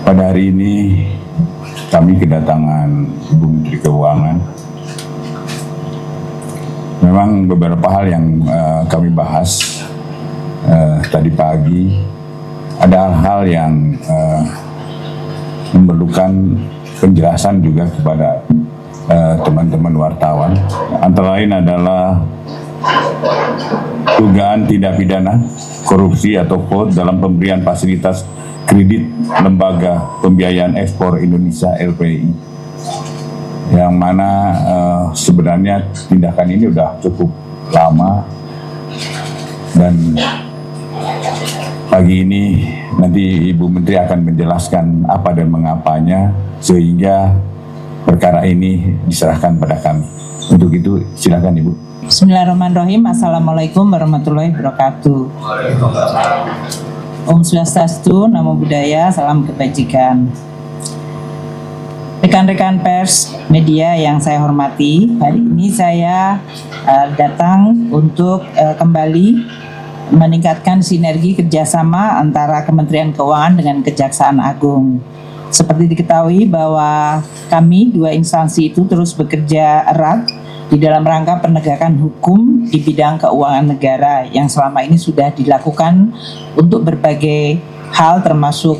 Pada hari ini kami kedatangan Ibu Menteri Keuangan. Memang beberapa hal yang kami bahas tadi pagi, ada hal-hal yang memerlukan penjelasan juga kepada teman-teman wartawan. Antara lain adalah dugaan tindak pidana korupsi atau fraud dalam pemberian fasilitas kredit Lembaga Pembiayaan Ekspor Indonesia (LPI), yang mana sebenarnya tindakan ini sudah cukup lama, dan pagi ini nanti Ibu Menteri akan menjelaskan apa dan mengapanya sehingga perkara ini diserahkan pada kami. Untuk itu silakan Ibu. Bismillahirrahmanirrahim. Assalamualaikum warahmatullahi wabarakatuh. Om Swastiastu, Namo Buddhaya, salam kebajikan. Rekan-rekan pers, media yang saya hormati, hari ini saya datang untuk kembali meningkatkan sinergi kerjasama antara Kementerian Keuangan dengan Kejaksaan Agung. Seperti diketahui bahwa kami dua instansi itu terus bekerja erat di dalam rangka penegakan hukum di bidang keuangan negara yang selama ini sudah dilakukan untuk berbagai hal, termasuk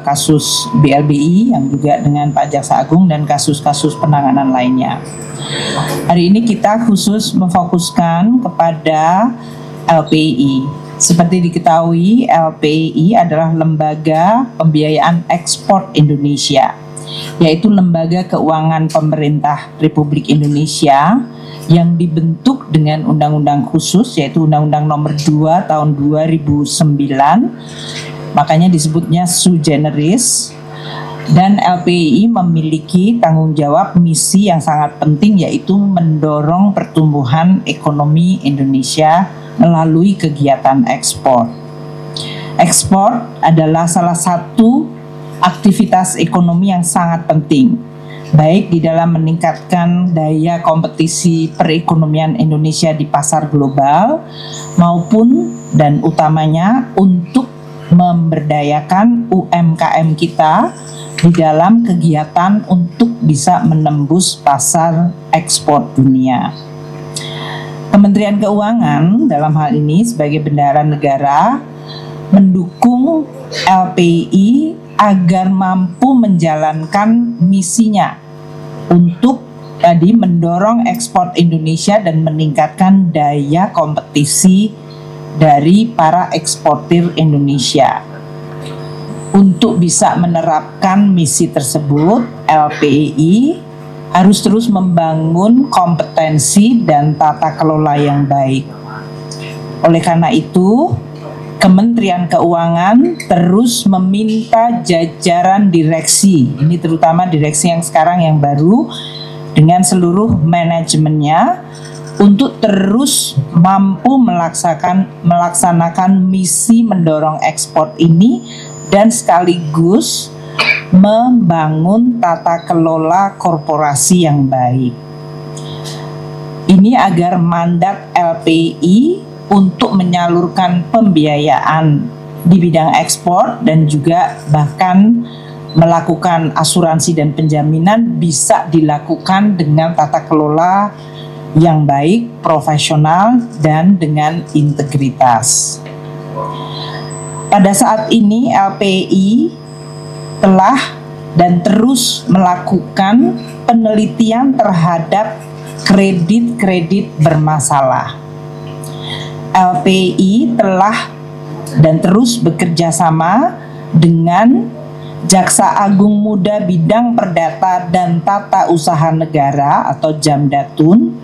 kasus BLBI yang juga dengan Pak Jaksa Agung dan kasus-kasus penanganan lainnya. Hari ini kita khusus memfokuskan kepada LPI. Seperti diketahui, LPI adalah Lembaga Pembiayaan Ekspor Indonesia, yaitu lembaga keuangan pemerintah Republik Indonesia yang dibentuk dengan undang-undang khusus, yaitu Undang-Undang Nomor 2 Tahun 2009, makanya disebutnya sui generis. Dan LPI memiliki tanggung jawab misi yang sangat penting, yaitu mendorong pertumbuhan ekonomi Indonesia melalui kegiatan ekspor. Ekspor adalah salah satu aktivitas ekonomi yang sangat penting, baik di dalam meningkatkan daya kompetisi perekonomian Indonesia di pasar global, maupun dan utamanya untuk memberdayakan UMKM kita di dalam kegiatan untuk bisa menembus pasar ekspor dunia. Kementerian Keuangan dalam hal ini sebagai bendahara negara mendukung LPI agar mampu menjalankan misinya untuk tadi mendorong ekspor Indonesia dan meningkatkan daya kompetisi dari para eksportir Indonesia. Untuk bisa menerapkan misi tersebut, LPI harus terus membangun kompetensi dan tata kelola yang baik. Oleh karena itu, Kementerian Keuangan terus meminta jajaran direksi, ini terutama direksi yang sekarang yang baru, dengan seluruh manajemennya untuk terus mampu melaksanakan misi mendorong ekspor ini dan sekaligus membangun tata kelola korporasi yang baik. Ini agar mandat LPI untuk menyalurkan pembiayaan di bidang ekspor dan juga bahkan melakukan asuransi dan penjaminan bisa dilakukan dengan tata kelola yang baik, profesional, dan dengan integritas. Pada saat ini LPI telah dan terus melakukan penelitian terhadap kredit-kredit bermasalah. LPI telah dan terus bekerja sama dengan Jaksa Agung Muda Bidang Perdata dan Tata Usaha Negara atau Jamdatun,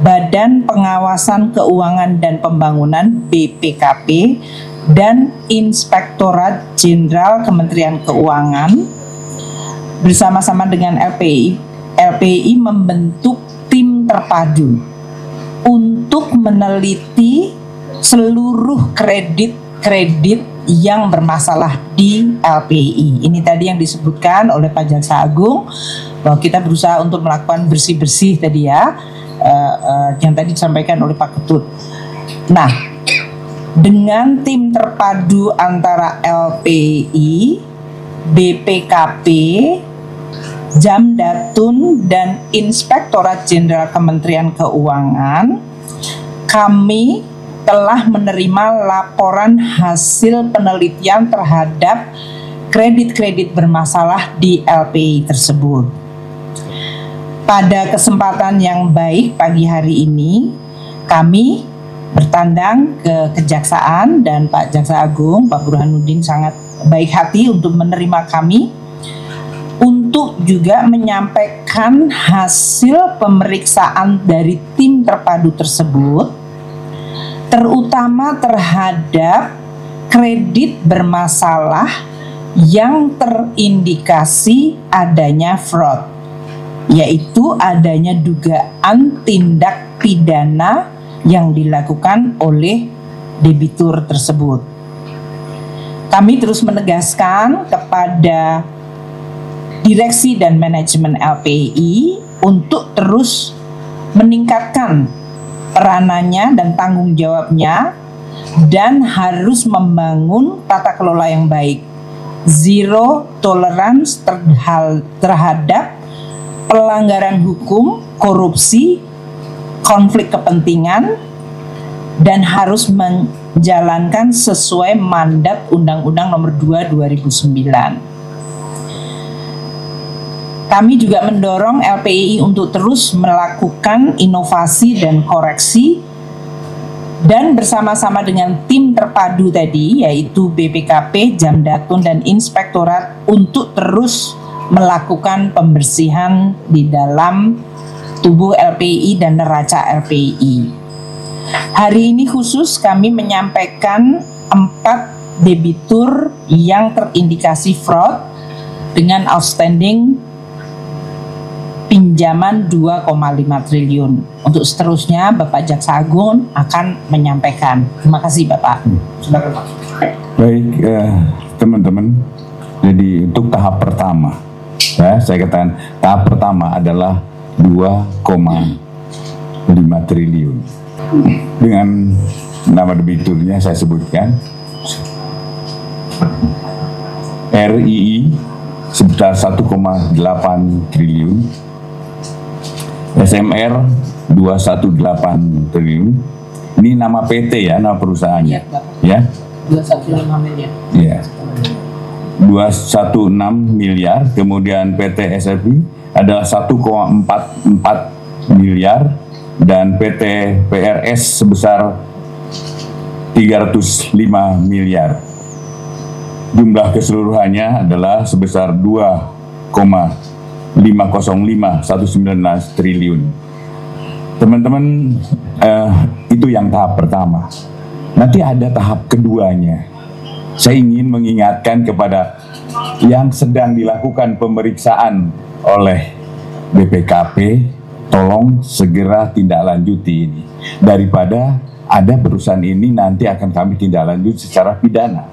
Badan Pengawasan Keuangan dan Pembangunan BPKP, dan Inspektorat Jenderal Kementerian Keuangan bersama-sama dengan LPI membentuk tim terpadu untuk meneliti seluruh kredit yang bermasalah di LPI. Ini tadi yang disebutkan oleh Pak Jaksa Agung bahwa kita berusaha untuk melakukan bersih-bersih tadi ya, yang tadi disampaikan oleh Pak Ketut. Nah, dengan tim terpadu antara LPI BPKP, Jamdatun, dan Inspektorat Jenderal Kementerian Keuangan, kami telah menerima laporan hasil penelitian terhadap kredit-kredit bermasalah di LPI tersebut. Pada kesempatan yang baik pagi hari ini, kami bertandang ke Kejaksaan dan Pak Jaksa Agung, Pak Burhanuddin sangat baik hati untuk menerima kami untuk juga menyampaikan hasil pemeriksaan dari tim terpadu tersebut, terutama terhadap kredit bermasalah yang terindikasi adanya fraud, yaitu adanya dugaan tindak pidana yang dilakukan oleh debitur tersebut. Kami terus menegaskan kepada direksi dan manajemen LPI untuk terus meningkatkan peranannya dan tanggung jawabnya, dan harus membangun tata kelola yang baik, zero tolerance terhadap pelanggaran hukum, korupsi, konflik kepentingan, dan harus menjalankan sesuai mandat Undang-Undang Nomor 2 2009. Kami juga mendorong LPI untuk terus melakukan inovasi dan koreksi, dan bersama-sama dengan tim terpadu tadi, yaitu BPKP, Jamdatun, dan Inspektorat, untuk terus melakukan pembersihan di dalam tubuh LPI dan neraca LPI. Hari ini khusus kami menyampaikan 4 debitur yang terindikasi fraud dengan outstanding pinjaman 2,5 triliun. Untuk seterusnya Bapak Jaksa Agung akan menyampaikan. Terima kasih Bapak. Silakan Pak. Baik, teman-teman. Jadi untuk tahap pertama, ya, saya katakan tahap pertama adalah 2,5 triliun. Dengan nama debiturnya saya sebutkan, RII sebesar 1,8 triliun, SMR 218 triliun. Ini nama PT ya, nama perusahaannya. Ya. 215 miliar. Ya. 216 miliar. Kemudian PT SFI adalah 1,44 miliar dan PT PRS sebesar 305 miliar. Jumlah keseluruhannya adalah sebesar 2,505,119 triliun. Teman-teman, itu yang tahap pertama. Nanti ada tahap keduanya. Saya ingin mengingatkan kepada yang sedang dilakukan pemeriksaan oleh BPKP, tolong segera tindak lanjuti ini. Daripada ada perusahaan ini nanti akan kami tindak lanjut secara pidana.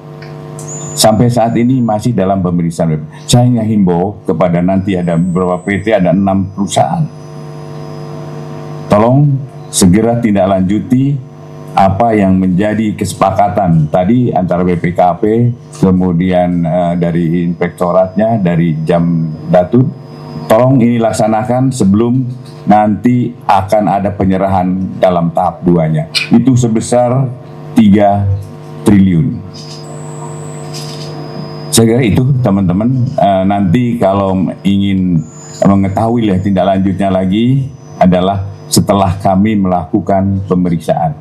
Sampai saat ini masih dalam pemeriksaan. Saya himbau kepada nanti ada beberapa PT, ada 6 perusahaan. Tolong segera tindak lanjuti apa yang menjadi kesepakatan tadi antara BPKP, kemudian dari inspektoratnya, dari Jamdatun. Tolong ini laksanakan sebelum nanti akan ada penyerahan dalam tahap 2-nya. Itu sebesar 3 triliun. Saya kira itu teman-teman, nanti kalau ingin mengetahui tindak lanjutnya lagi adalah setelah kami melakukan pemeriksaan.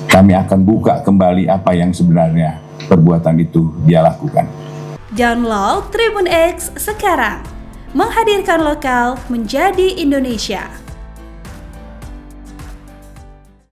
Kami akan buka kembali apa yang sebenarnya perbuatan itu dia lakukan. Download Tribun X sekarang, menghadirkan lokal menjadi Indonesia.